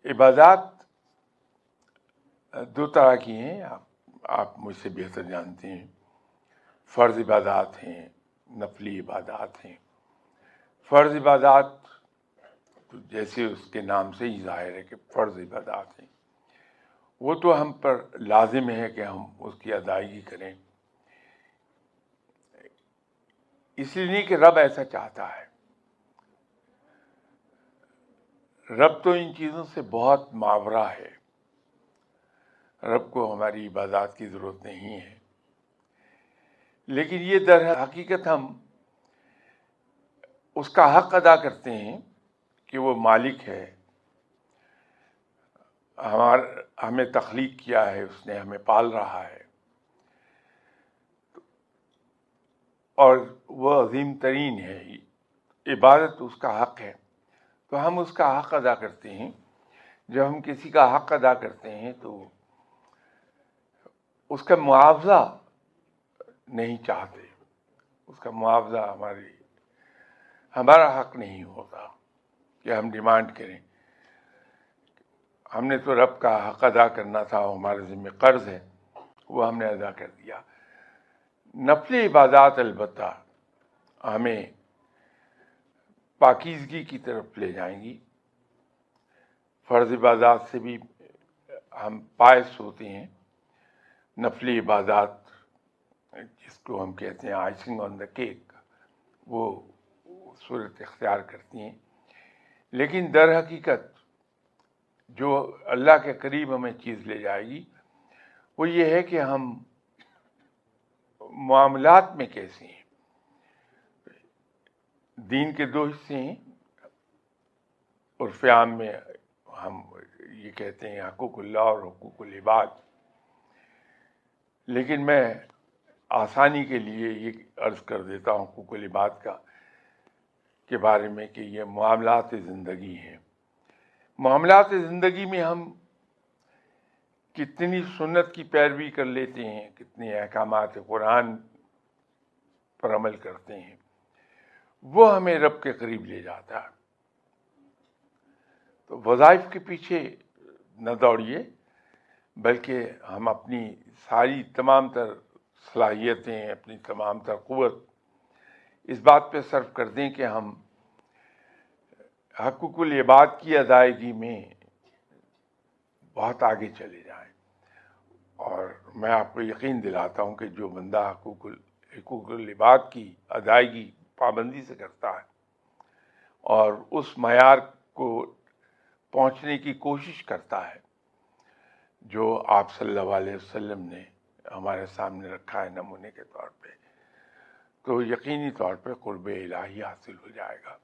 عبادات دو طرح کی ہیں، آپ مجھ سے بہتر جانتے ہیں۔ فرض عبادات ہیں، نفلی عبادات ہیں۔ فرض عبادات جیسے اس کے نام سے ہی ظاہر ہے کہ فرض عبادات ہیں، وہ تو ہم پر لازم ہے کہ ہم اس کی ادائیگی کریں، اس لیے نہیں کہ رب ایسا چاہتا ہے۔ رب تو ان چیزوں سے بہت ماورا ہے، رب کو ہماری عبادات کی ضرورت نہیں ہے، لیکن یہ در حقیقت ہم اس کا حق ادا کرتے ہیں کہ وہ مالک ہے، ہمیں تخلیق کیا ہے، اس نے ہمیں پال رہا ہے، اور وہ عظیم ترین ہے، عبادت اس کا حق ہے، تو ہم اس کا حق ادا کرتے ہیں۔ جب ہم کسی کا حق ادا کرتے ہیں تو اس کا معاوضہ نہیں چاہتے، اس کا معاوضہ ہمارا حق نہیں ہوتا کہ ہم ڈیمانڈ کریں۔ ہم نے تو رب کا حق ادا کرنا تھا، وہ ہمارے ذمہ قرض ہے، وہ ہم نے ادا کر دیا۔ نفلی عبادات البتہ ہمیں پاکیزگی کی طرف لے جائیں گی۔ فرض عبادات سے بھی ہم پائس ہوتے ہیں، نفلی عبادات جس کو ہم کہتے ہیں آئسنگ آن دا کیک، وہ صورت اختیار کرتی ہیں، لیکن در حقیقت جو اللہ کے قریب ہمیں چیز لے جائے گی وہ یہ ہے کہ ہم معاملات میں کیسے ہیں۔ دین کے دو حصے ہیں، عرف عام میں ہم یہ کہتے ہیں حقوق اللہ اور حقوق العباد، لیکن میں آسانی کے لیے یہ عرض کر دیتا ہوں حقوق العباد کے بارے میں کہ یہ معاملات زندگی ہیں۔ معاملات زندگی میں ہم کتنی سنت کی پیروی کر لیتے ہیں، کتنے احکامات قرآن پر عمل کرتے ہیں، وہ ہمیں رب کے قریب لے جاتا ہے۔ تو وظائف کے پیچھے نہ دوڑیے، بلکہ ہم اپنی ساری تمام تر صلاحیتیں، اپنی تمام تر قوت اس بات پہ صرف کر دیں کہ ہم حقوق العباد کی ادائیگی میں بہت آگے چلے جائیں۔ اور میں آپ کو یقین دلاتا ہوں کہ جو بندہ حقوق العباد کی ادائیگی پابندی سے کرتا ہے اور اس معیار کو پہنچنے کی کوشش کرتا ہے جو آپ صلی اللہ علیہ وسلم نے ہمارے سامنے رکھا ہے نمونے کے طور پہ، تو یقینی طور پہ قرب الہی حاصل ہو جائے گا۔